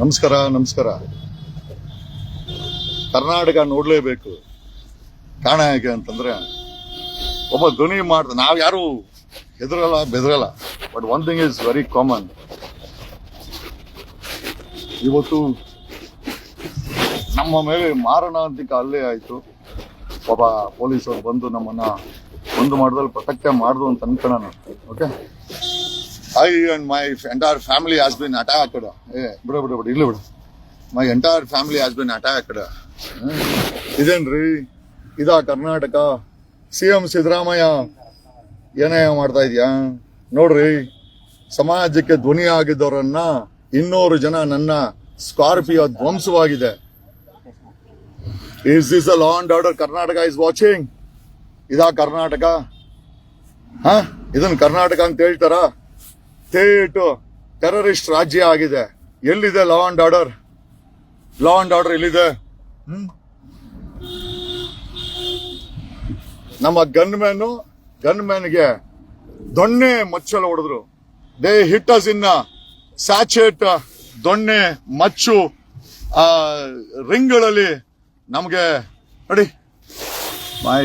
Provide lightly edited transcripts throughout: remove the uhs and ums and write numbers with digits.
ನಮಸ್ಕಾರ ನಮಸ್ಕಾರ. ಕರ್ನಾಟಕ ನೋಡ್ಲೇಬೇಕು. ಕಾರಣ ಹೇಗೆ ಅಂತಂದ್ರೆ ಒಬ್ಬ ಧ್ವನಿ ಮಾಡ್ದ, ನಾವ್ ಯಾರು ಹೆದರಲ್ಲ ಬೆದರಲ್ಲ. But one thing is very common. ಇವತ್ತು ನಮ್ಮ ಮೇಲೆ ಮಾರಣಾಂತಿಕ ಹಲ್ಲೆ ಆಯ್ತು. ಒಬ್ಬ ಪೊಲೀಸರು ಬಂದು ನಮ್ಮನ್ನ ಒಂದು ಮಾಡಿದಲ್ಲಿ ಪ್ರೊಟೆಕ್ಟ್ ಮಾಡಿದ್ರು ಅಂತ ಅನ್ಕೊಳ್ಳೋಣ. Okay, I and my entire family has been attacked. ಬಿಡು. My entire family has been attacked. ಇದೇನ್ರಿ ಇದಾ ಕರ್ನಾಟಕ? CM ಸಿದ್ದರಾಮಯ್ಯ ಏನೇ ಮಾಡ್ತಾ ಇದೀಯಾ ನೋಡ್ರಿ. ಸಮಾಜಕ್ಕೆ ಧ್ವನಿ ಆಗಿದ್ದವರನ್ನ 200 ಜನ ನನ್ನ Scorpio ಧ್ವಂಸವಾಗಿದೆ. Is this a law and order Karnataka is watching? ಇದಾ ಕರ್ನಾಟಕ? ಇದನ್ನ ಕರ್ನಾಟಕ ಅಂತ ಹೇಳ್ತಾರ? ಸ್ಟೇಟ್ ಟೆರರಿಸ್ಟ್ ರಾಜ್ಯ ಆಗಿದೆ. ಎಲ್ಲಿದೆ law and order? Law and order ಎಲ್ಲಿದೆ? ನಮ್ಮ ಗನ್ಮ್ಯಾನ್ಗೆ ದೊಣ್ಣೆ ಮಚ್ಚಲು ಹೊಡೆದ್ರು. They hit us in sachet ದೊಣ್ಣೆ ಮಚ್ಚು ರಿಂಗ್ಗಳಲ್ಲಿ ನಮ್ಗೆ ನೋಡಿ. My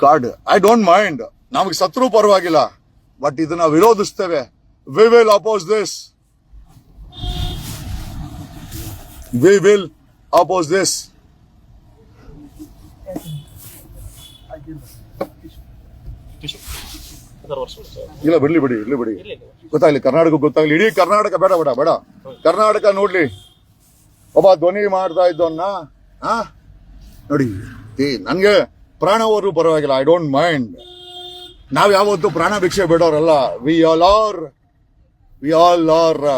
God, I don't mind. ನಮಗೆ ಸತ್ರು ಪರವಾಗಿಲ್ಲ, ಬಟ್ ಇದನ್ನ ವಿರೋಧಿಸ್ತೇವೆ. We will oppose this. We will oppose this. ಇಲ್ಲ ಬಿಡ್ಲಿ ಗೊತ್ತಾಗ್ಲಿ, ಕರ್ನಾಟಕ ಗೊತ್ತಾಗ್ಲಿ, ಇಡೀ ಕರ್ನಾಟಕ ಬೇಡ ಕರ್ನಾಟಕ ನೋಡ್ಲಿ. ಒಬ್ಬ ಧ್ವನಿ ಮಾಡ್ತಾ ಇದ್ದವನ್ನ ನೋಡಿ. ನನ್ಗೆ ಪ್ರಾಣ ಹೋದ್ರು ಪರವಾಗಿಲ್ಲ, ಐ ಡೋಂಟ್ ಮೈಂಡ್. ನಾವ್ ಯಾವತ್ತು ಪ್ರಾಣ ಭಿಕ್ಷೆ ಬಿಡೋರಲ್ಲ. ವಿ ಆಲ್ ಆರ್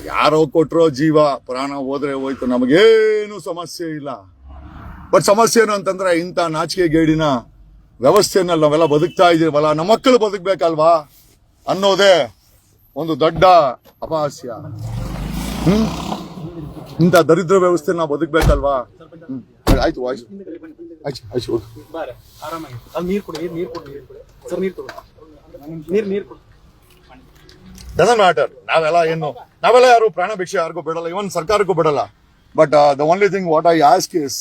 ಯಾರೋ ಕೊಟ್ರೋ ಜೀವ, ಪ್ರಾಣ ಹೋದ್ರೆ ಹೋಯ್ತು, ನಮಗೇನು ಸಮಸ್ಯೆ ಇಲ್ಲ. ಬಟ್ ಸಮಸ್ಯೆ ಏನು ಅಂತಂದ್ರೆ ಇಂಥ ನಾಚಿಕೆ ಗೇಡಿನ ವ್ಯವಸ್ಥೆನಲ್ಲಿ ನಾವೆಲ್ಲ ಬದುಕ್ತಾ ಇದೀವಲ್ಲ, ನಮ್ಮ ಮಕ್ಕಳು ಬದುಕ್ಬೇಕಲ್ವಾ ಅನ್ನೋದೇ ಒಂದು ದೊಡ್ಡ ಅಪಹಾಸ್ಯ. ಇಂಥ ದರಿದ್ರ ವ್ಯವಸ್ಥೆ ನಾವು ಬದುಕ್ಬೇಕಲ್ವಾ? ಆಯ್ತು ಡಸಂಟ್ ಮ್ಯಾಟರ್. ನಾವೆಲ್ಲ ಯಾರು ಪ್ರಾಣ ಭಿಕ್ಷೆ ಯಾರಿಗೂ ಬಿಡಲ್ಲ, ಇವನ್ ಸರ್ಕಾರಕ್ಕೂ ಬಿಡಲ್ಲ. But the only thing what I ask is,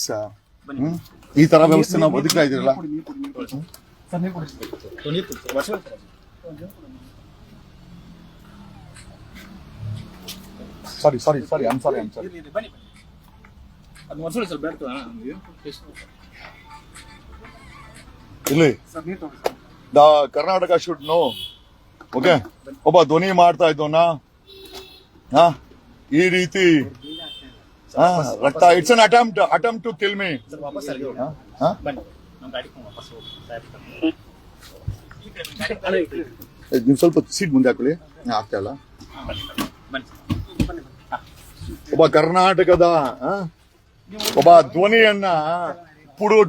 ಈ ತರ ವ್ಯವಸ್ಥೆ ನಾವು ಬದುಕ್ತಾ ಇದೀರಲ್ಲ. ಸಾರಿ ಐಮ್ ಸಾರಿ. ಇಲ್ಲಿ the Karnataka should know. Okay, ಒಬ್ಬ ಧ್ವನಿ ಮಾಡ್ತಾ ಇದ್ದೋನ ಈ ರೀತಿ ರಕ್ತ, it's an attempt to kill me. ನೀವು ಸ್ವಲ್ಪ ಸೀಟ್ ಮುಂದೆ ಹಾಕೊಳ್ಳಿ, ಆಗ್ತಾ ಇಲ್ಲ. ಒಬ್ಬ ಕರ್ನಾಟಕದ ಒಬ್ಬ ಧ್ವನಿಯನ್ನ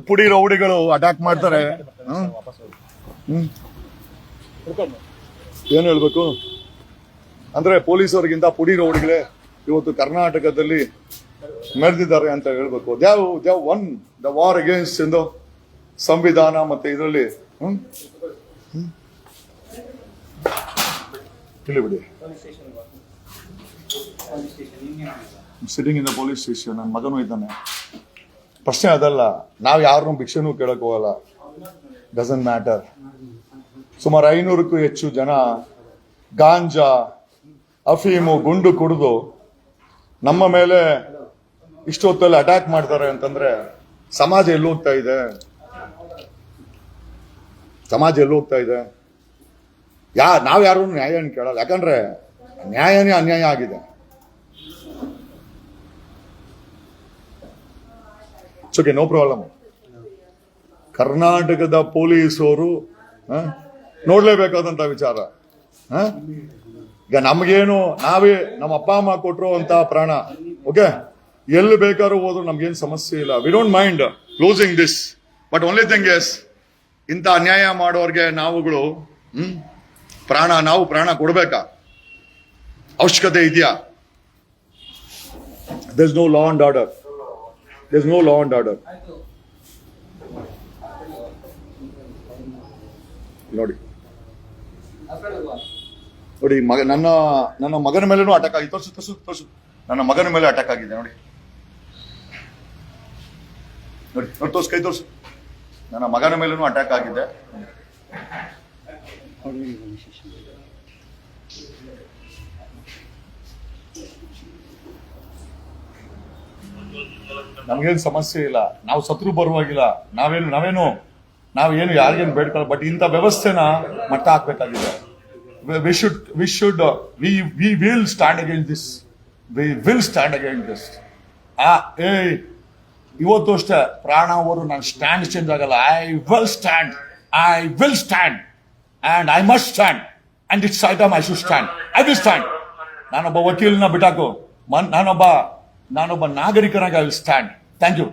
ಪುಡಿ ರೌಡಿಗಳು ಅಟ್ಯಾಕ್ ಮಾಡ್ತಾರೆ. ಏನ್ ಹೇಳ್ಬೇಕು ಅಂದ್ರೆ, ಪೊಲೀಸರಿಗಿಂತ ಪುಡಿ ರೌಡಿಗಳೇ ಇವತ್ತು ಕರ್ನಾಟಕದಲ್ಲಿ ಮೆರೆದಿದ್ದಾರೆ ಅಂತ ಹೇಳ್ಬೇಕು. They've won the war against ಎಂದು ಸಂವಿಧಾನ ಮತ್ತೆ ಇದರಲ್ಲಿ ತಿಳಿಬಿಡಿ. Sitting in the police station. ನನ್ನ ಮಗನೂ ಇದ್ದಾನೆ. ಪ್ರಶ್ನೆ ಅದಲ್ಲ, ನಾವ್ ಯಾರನ್ನೂ ಭಿಕ್ಷೆನೂ ಕೇಳಕ್ ಹೋಗಲ್ಲ. Doesn't matter. ಸುಮಾರು 500ಕ್ಕೂ ಹೆಚ್ಚು ಜನ ಗಾಂಜಾ ಅಫೀಮು ಗುಂಡು ಕುಡಿದು ನಮ್ಮ ಮೇಲೆ ಇಷ್ಟೊತ್ತಲ್ಲಿ ಅಟ್ಯಾಕ್ ಮಾಡ್ತಾರೆ ಅಂತಂದ್ರೆ ಸಮಾಜ ಎಲ್ಲೂ ಹೋಗ್ತಾ ಇದೆ? ನಾವ್ ಯಾರು ನ್ಯಾಯನ ಕೇಳಲ್ಲ, ಯಾಕಂದ್ರೆ ನ್ಯಾಯನೇ ಅನ್ಯಾಯ ಆಗಿದೆ. Okay, no problem. ಕರ್ನಾಟಕದ ಪೊಲೀಸರು ನೋಡ್ಲೇಬೇಕಾದಂತ ವಿಚಾರ. ಈಗ ನಮ್ಗೇನು, ನಾವೇ ನಮ್ಮ ಅಪ್ಪ ಅಮ್ಮ ಕೊಟ್ಟರು ಅಂತ ಪ್ರಾಣ. ಓಕೆ, ಎಲ್ಲಿ ಬೇಕಾದ್ರೂ ಹೋದ್ರು ನಮ್ಗೇನು ಸಮಸ್ಯೆ ಇಲ್ಲ. We don't mind losing this. But only thing is, ಇಂಥ ಅನ್ಯಾಯ ಮಾಡೋರ್ಗೆ ನಾವುಗಳು ಪ್ರಾಣ ಕೊಡ್ಬೇಕಾ? ಅವಶ್ಯಕತೆ ಇದೆಯಾ? There is no law and order. ನೋಡಿ ನೋಡಿ ನನ್ನ ಮಗನ ಮೇಲೇನೂ ಅಟ್ಯಾಕ್ ಆಗಿದೆ. ತೋರ್ಸು. ನನ್ನ ಮಗನ ಮೇಲೆ ಅಟ್ಯಾಕ್ ಆಗಿದೆ ನೋಡಿ ತೋರ್ಸು, ಕೈ ತೋರ್ಸು. ನನ್ನ ಮಗನ ಮೇಲೇನೂ ಅಟ್ಯಾಕ್ ಆಗಿದೆ. ನಮ್ಗೇನು ಸಮಸ್ಯೆ ಇಲ್ಲ, ನಾವು ಸತ್ರು ಬರುವಾಗಿಲ್ಲ, ನಾವೇನು ಯಾರಿಗೇನು ಬೇಡ್ಕೊಳ್ಳ. ಬಟ್ ಇಂಥ ವ್ಯವಸ್ಥೆನ ಮಟ್ಟ ಹಾಕ್ಬೇಕಾಗಿದೆ. we will stand against this. ಇವತ್ತು ಅಷ್ಟೇ ಪ್ರಾಣ ಅವರು ನಾನು ಸ್ಟ್ಯಾಂಡ್ ಚೇಂಜ್ ಆಗಲ್ಲ. I will stand and I must stand, and it's item I should stand. I will stand. ನಾನೊಬ್ಬ ವಕೀಲನ ಬಿಟ್ಟಾಕು, ನಾನೊಬ್ಬ ನಾಗರಿಕನಾಗಿ I will stand. Thank you.